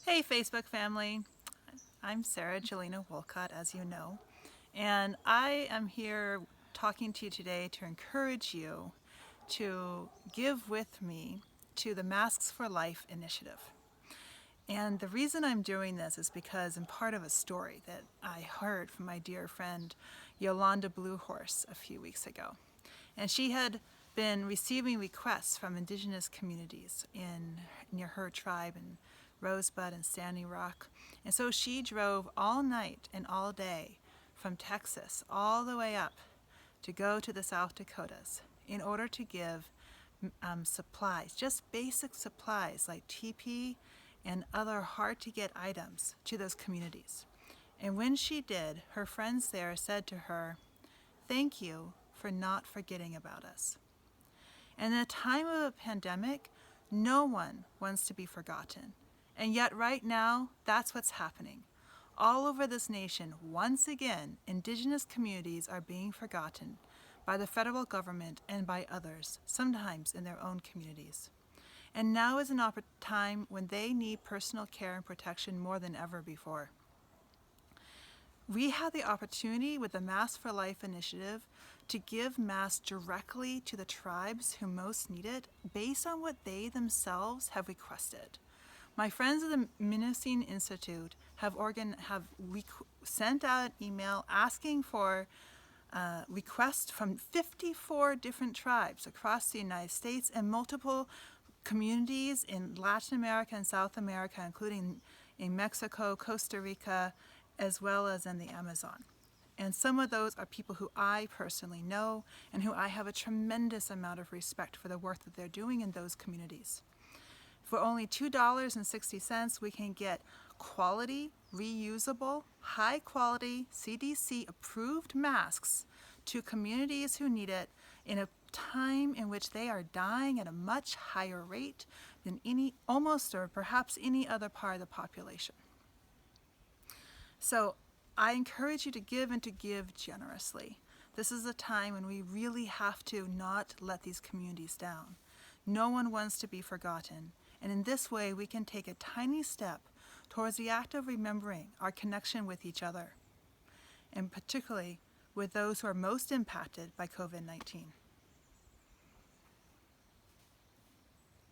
Hey Facebook family, I'm Sarah Jelena Wolcott, as you know, and I am here talking to you today to encourage you to give with me to the Masks for Life initiative. And the reason I'm doing this is because I'm part of a story that I heard from my dear friend Yolanda Bluehorse a few weeks ago. And she had been receiving requests from indigenous communities near her tribe in Rosebud and Standing Rock. And so she drove all night and all day from Texas all the way up to go to the South Dakotas in order to give supplies, just basic supplies like TP and other hard to get items to those communities. And when she did, her friends there said to her, "Thank you for not forgetting about us." And in a time of a pandemic, no one wants to be forgotten. And yet, right now, that's what's happening. All over this nation, once again, indigenous communities are being forgotten by the federal government and by others, sometimes in their own communities. And now is an time when they need personal care and protection more than ever before. We have the opportunity with the Masks for Life initiative to give masks directly to the tribes who most need it based on what they themselves have requested. My friends at the Minisene Institute have sent out an email asking for requests from 54 different tribes across the United States and multiple communities in Latin America and South America, including in Mexico, Costa Rica, as well as in the Amazon. And some of those are people who I personally know and who I have a tremendous amount of respect for the work that they're doing in those communities. For only $2.60, we can get quality, reusable, high quality, CDC approved masks to communities who need it in a time in which they are dying at a much higher rate than almost or perhaps any other part of the population. So I encourage you to give and to give generously. This is a time when we really have to not let these communities down. No one wants to be forgotten. And in this way, we can take a tiny step towards the act of remembering our connection with each other, and particularly with those who are most impacted by COVID-19.